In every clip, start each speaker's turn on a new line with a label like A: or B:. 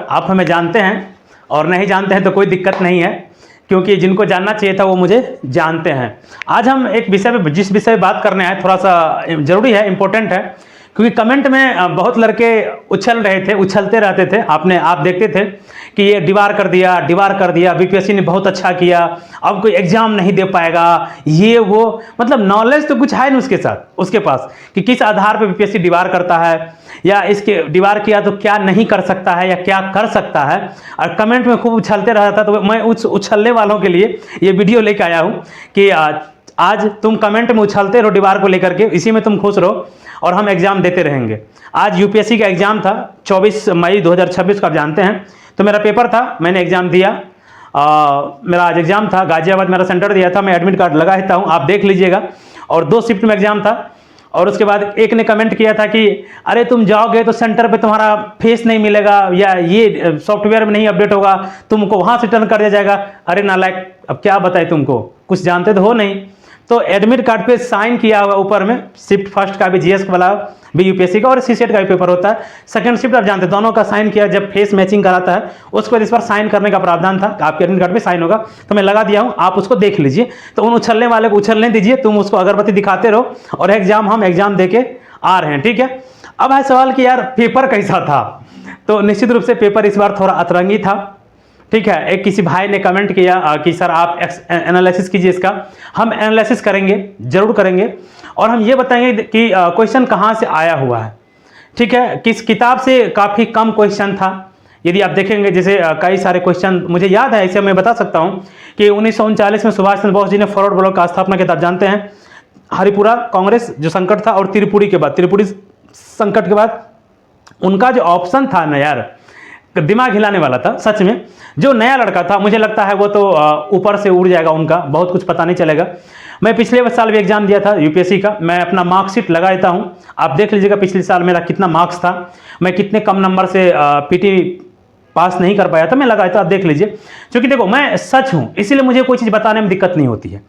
A: आप हमें जानते हैं और नहीं जानते हैं तो कोई दिक्कत नहीं है, क्योंकि जिनको जानना चाहिए था वो मुझे जानते हैं। आज हम एक विषय पे, जिस विषय पे बात करने आए, थोड़ा सा ज़रूरी है, इम्पोर्टेंट है, क्योंकि कमेंट में बहुत लड़के उछलते रहते थे। आप देखते थे कि ये दीवार कर दिया, बीपीएससी ने बहुत अच्छा किया, अब कोई एग्जाम नहीं दे पाएगा, ये वो, मतलब नॉलेज तो कुछ है नहीं उसके पास कि किस आधार पे बीपीएससी दीवार करता है, या इसके दीवार किया तो क्या नहीं कर सकता है या क्या कर सकता है। और कमेंट में खूब उछलते रहा था, तो मैं उस उछलने वालों के लिए ये वीडियो लेकर आया हूँ कि आज तुम कमेंट में उछलते रहो दीवार को लेकर के, इसी में तुम खुश रहो और हम एग्जाम देते रहेंगे। आज यूपीएससी का एग्जाम था 24 मई 2026 को, आप जानते हैं। तो मेरा पेपर था, मैंने एग्जाम दिया। मेरा आज एग्जाम था, गाजियाबाद मेरा सेंटर दिया था, मैं एडमिट कार्ड लगा देता हूँ, आप देख लीजिएगा। और 2 शिफ्ट में एग्जाम था। और उसके बाद एक ने कमेंट किया था कि अरे तुम जाओगे तो सेंटर पे तुम्हारा फेस नहीं मिलेगा, या ये सॉफ्टवेयर में नहीं अपडेट होगा, तुमको वहाँ से टर्न कर दिया जाएगा। अरे नालायक, अब क्या बताए तुमको, कुछ जानते तो हो नहीं। तो एडमिट कार्ड पे साइन किया हुआ ऊपर में, शिफ्ट फर्स्ट का भी जीएस वाला भी यूपीएससी का, और सीसेट का भी पेपर होता है। सेकंड शिफ्ट आप जानते हैं, दोनों का साइन किया, जब फेस मैचिंग कराता है उसके बाद इस बार साइन करने का प्रावधान था, आपके एडमिट कार्ड पे साइन होगा, तो मैं लगा दिया हूँ, आप उसको देख लीजिए। तो उन उछलने वाले को उछलने दीजिए, तुम उसको अगरबत्ती दिखाते रहो, और हम एग्जाम दे के आ रहे हैं, ठीक है। अब है सवाल कि यार पेपर कैसा था, तो निश्चित रूप से पेपर इस बार थोड़ा अतरंगी था, ठीक है। एक किसी भाई ने कमेंट किया कि सर आप एनालिसिस कीजिए इसका। हम एनालिसिस करेंगे, जरूर करेंगे, और हम ये बताएंगे कि क्वेश्चन कहाँ से आया हुआ है, ठीक है, किस किताब से काफ़ी कम क्वेश्चन था। यदि आप देखेंगे, जैसे कई सारे क्वेश्चन मुझे याद है, ऐसे मैं बता सकता हूँ कि 1939 में सुभाष चंद्र बोस जी ने फॉरवर्ड ब्लॉक का स्थापना किया था, आप जानते हैं। हरिपुरा कांग्रेस जो संकट था, और त्रिपुरी संकट के बाद उनका जो ऑप्शन था ना यार, दिमाग हिलाने वाला था सच में। जो नया लड़का था, मुझे लगता है वो तो ऊपर से उड़ जाएगा, उनका बहुत कुछ पता नहीं चलेगा। मैं पिछले साल भी एग्जाम दिया था यूपीएससी का, मैं अपना मार्कशीट लगा देता हूँ, आप देख लीजिएगा पिछले साल मेरा कितना मार्क्स था, मैं कितने कम नंबर से पीटी पास नहीं कर पाया था, मैं लगाया था, आप देख लीजिए। क्योंकि देखो मैं सच हूँ, इसीलिए मुझे कोई चीज़ बताने में दिक्कत नहीं होती है।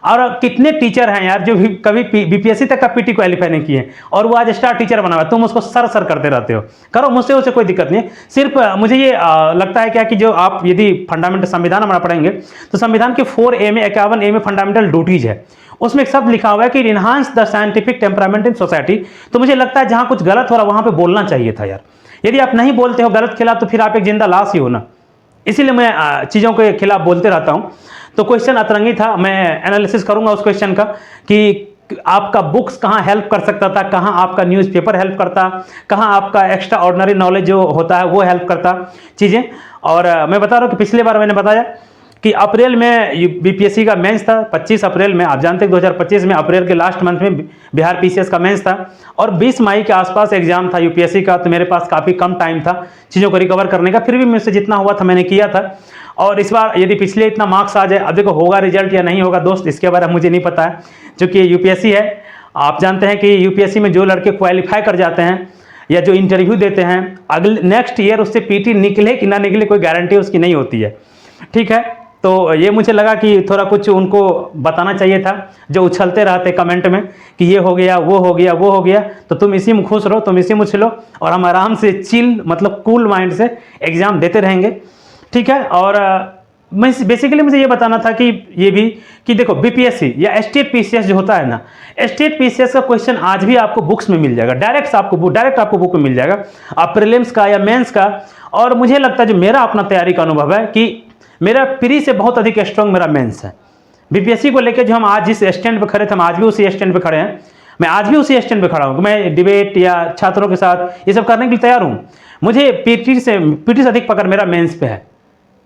A: और कितने टीचर हैं यार जो कभी बीपीएससी तक का पीटी क्वालिफाई नहीं किए, और वो आज स्टार टीचर बना हुआ है, तुम उसको सर करते रहते हो। करो, मुझसे उसे कोई दिक्कत नहीं है। सिर्फ मुझे ये लगता है क्या कि जो आप यदि फंडामेंटल संविधान हमारा पढ़ेंगे, तो संविधान के 4A में 51A में फंडामेंटल ड्यूटीज है, उसमें एक शब्द लिखा हुआ है कि enhance the scientific temperament in society. तो मुझे लगता है जहां कुछ गलत हो रहा है वहां पे बोलना चाहिए था यार। यदि आप नहीं बोलते हो गलत खिलाफ, तो फिर आप एक जिंदा लाश ही हो ना। इसीलिए मैं चीज़ों के खिलाफ बोलते रहता हूँ। तो क्वेश्चन अतरंगी था, मैं एनालिसिस करूंगा उस क्वेश्चन का कि आपका बुक्स कहाँ हेल्प कर सकता था, कहाँ आपका न्यूज़पेपर हेल्प करता, कहाँ आपका एक्स्ट्रा ऑर्डिनरी नॉलेज जो होता है वो हेल्प करता चीज़ें। और मैं बता रहा हूँ कि पिछले बार मैंने बताया कि अप्रैल में बीपीएससी का मेंस था, 25 अप्रैल में, आप जानते हैं 2025 में अप्रैल के लास्ट मंथ में बिहार पीसीएस का मेंस था, और 20 मई के आसपास एग्जाम था यूपीएससी का। तो मेरे पास काफ़ी कम टाइम था चीज़ों को रिकवर करने का, फिर भी मुझसे जितना हुआ था मैंने किया था। और इस बार यदि पिछले इतना मार्क्स आ जाए, अब देखो होगा रिजल्ट या नहीं होगा दोस्त, इसके बारे में मुझे नहीं पता है, क्योंकि यूपीएससी है। आप जानते हैं कि यूपीएससी में जो लड़के क्वालिफाई कर जाते हैं या जो इंटरव्यू देते हैं, अगले नेक्स्ट ईयर उससे पीटी निकले कि ना निकले कोई गारंटी उसकी नहीं होती है, ठीक है। तो ये मुझे लगा कि थोड़ा कुछ उनको बताना चाहिए था, जो उछलते रहते कमेंट में कि ये हो गया, वो हो गया, वो हो गया। तो तुम इसी में खुश रहो, तुम इसी में उछलो, और हम आराम से चिल, मतलब कूल माइंड से एग्जाम देते रहेंगे, ठीक है। और मैं बेसिकली मुझे ये बताना था कि ये भी कि देखो बीपीएससी या स्टेट पीसीएस जो होता है ना, स्टेट पीसीएस का क्वेश्चन आज भी आपको बुक्स में मिल जाएगा, डायरेक्ट आपको बुक में मिल जाएगा, आप प्रीलिम्स का या मेंस का। और मुझे लगता है जो मेरा अपना तैयारी का अनुभव है कि मेरा प्री से बहुत अधिक स्ट्रॉन्ग मेरा मेंस है। बीपीएससी को लेकर जो हम आज जिस स्टैंड पे खड़े थे, हम आज भी उसी स्टैंड पे खड़े हैं, मैं आज भी उसी स्टैंड पे खड़ा हूँ। मैं डिबेट या छात्रों के साथ ये सब करने के लिए तैयार हूँ। मुझे पीटी से अधिक पकड़ मेरा मेंस पे है,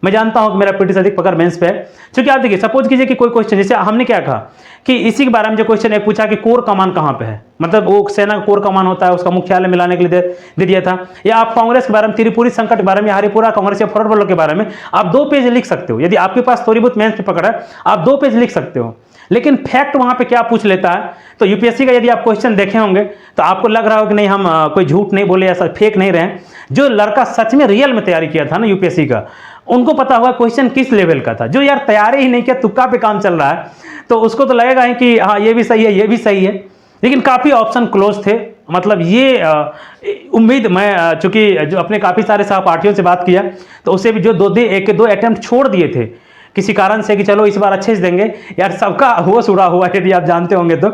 A: मैं जानता हूं कि मेरा पीटी से अधिक पकड़ मेंस पे है। क्योंकि आप देखिए, सपोज कीजिए कि कोई क्वेश्चन, जैसे हमने क्या कहा कि इसी के बारे में जो क्वेश्चन एक पूछा कि कोर कमान कहां पे है, मतलब वो सेना का कोर कमान होता है, उसका मुख्यालय मिलाने के लिए दे दिया था। या आप कांग्रेस के बारे में, त्रिपुरी संकट के बारे में, हरिपुरा कांग्रेस या फॉरवर्ड ब्लॉक के बारे में आप 2 पेज लिख सकते हो। यदि आपके पास थोड़ी बहुत मेंस पे पकड़ है, आप 2 पेज लिख सकते हो। लेकिन फैक्ट वहां पे क्या पूछ लेता है, तो यूपीएससी का यदि आप क्वेश्चन देखे होंगे तो आपको लग रहा हो कि नहीं हम कोई झूठ नहीं बोले, ऐसा फेक नहीं रहे। जो लड़का सच में रियल में तैयारी किया था ना यूपीएससी का, उनको पता हुआ क्वेश्चन किस लेवल का था। जो यार तैयारी ही नहीं किया, तुक्का पे काम चल रहा है, तो उसको तो लगेगा ही कि हाँ ये भी सही है, ये भी सही है। लेकिन काफ़ी ऑप्शन क्लोज थे, मतलब ये उम्मीद मैं चूंकि जो अपने काफ़ी सारे सहपाठियों से बात किया तो उससे भी जो एक दो अटेम्प्ट छोड़ दिए थे किसी कारण से कि चलो इस बार अच्छे से देंगे, यार सबका होश उड़ा हुआ है। यदि आप जानते होंगे तो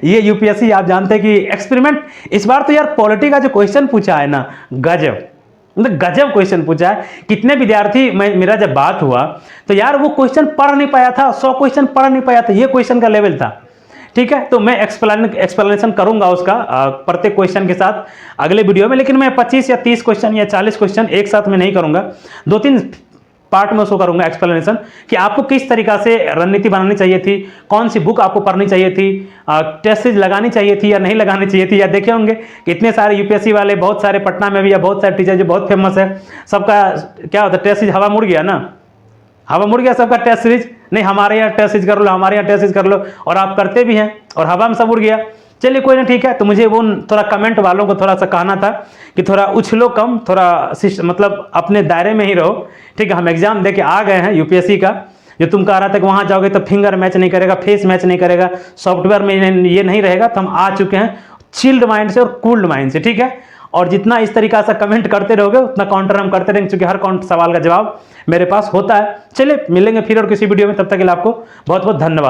A: ये यूपीएससी आप जानते हैं कि एक्सपेरिमेंट इस बार तो यार पॉलिटी का जो क्वेश्चन पूछा है ना, गजब, मतलब गजब क्वेश्चन पूछा है। कितने विद्यार्थी मेरा जब बात हुआ तो यार वो क्वेश्चन पढ़ नहीं पाया था, 100 क्वेश्चन पढ़ नहीं पाया था, ये क्वेश्चन का लेवल था। ठीक है, तो मैं एक्सप्लेनेशन करूंगा उसका प्रत्येक क्वेश्चन के साथ अगले वीडियो में, लेकिन मैं 25 या 30 क्वेश्चन या 40 क्वेश्चन एक साथ में नहीं करूंगा, 2-3 पार्ट में उसको करूंगा एक्सप्लेनेशन कि आपको किस तरीका से रणनीति बनानी चाहिए थी, कौन सी बुक आपको पढ़नी चाहिए थी, टेस्ट सीरीज लगानी चाहिए थी या नहीं लगानी चाहिए थी। या देखे होंगे कितने सारे यूपीएससी वाले, बहुत सारे पटना में भी या बहुत सारे टीचर जो बहुत फेमस है, सबका क्या होता है टेस्ट सीरीज हवा मुड़ गया ना, हवा मुड़ गया सबका टेस्ट सीरीज, नहीं हमारे यहाँ टेस्ट सीरीज कर लो, हमारे यहाँ टेस्ट सीरीज कर लो, और आप करते भी हैं और हवा में सब उड़ गया। चलिए कोई ना, ठीक है। तो मुझे वो थोड़ा कमेंट वालों को थोड़ा सा कहना था कि थोड़ा उछलो कम, थोड़ा मतलब अपने दायरे में ही रहो। ठीक है, हम एग्जाम दे के आ गए हैं यूपीएससी का। जो तुम कह रहा था कि वहाँ जाओगे तो फिंगर मैच नहीं करेगा, फेस मैच नहीं करेगा, सॉफ्टवेयर में ये नहीं रहेगा, तो हम आ चुके हैं चिल्ड माइंड से और कूल्ड माइंड से। ठीक है, और जितना इस तरीका से कमेंट करते रहोगे उतना काउंटर हम करते रहेंगे, क्योंकि हर सवाल का जवाब मेरे पास होता है। चलिए मिलेंगे फिर और किसी वीडियो में, तब तक के लिए आपको बहुत बहुत धन्यवाद।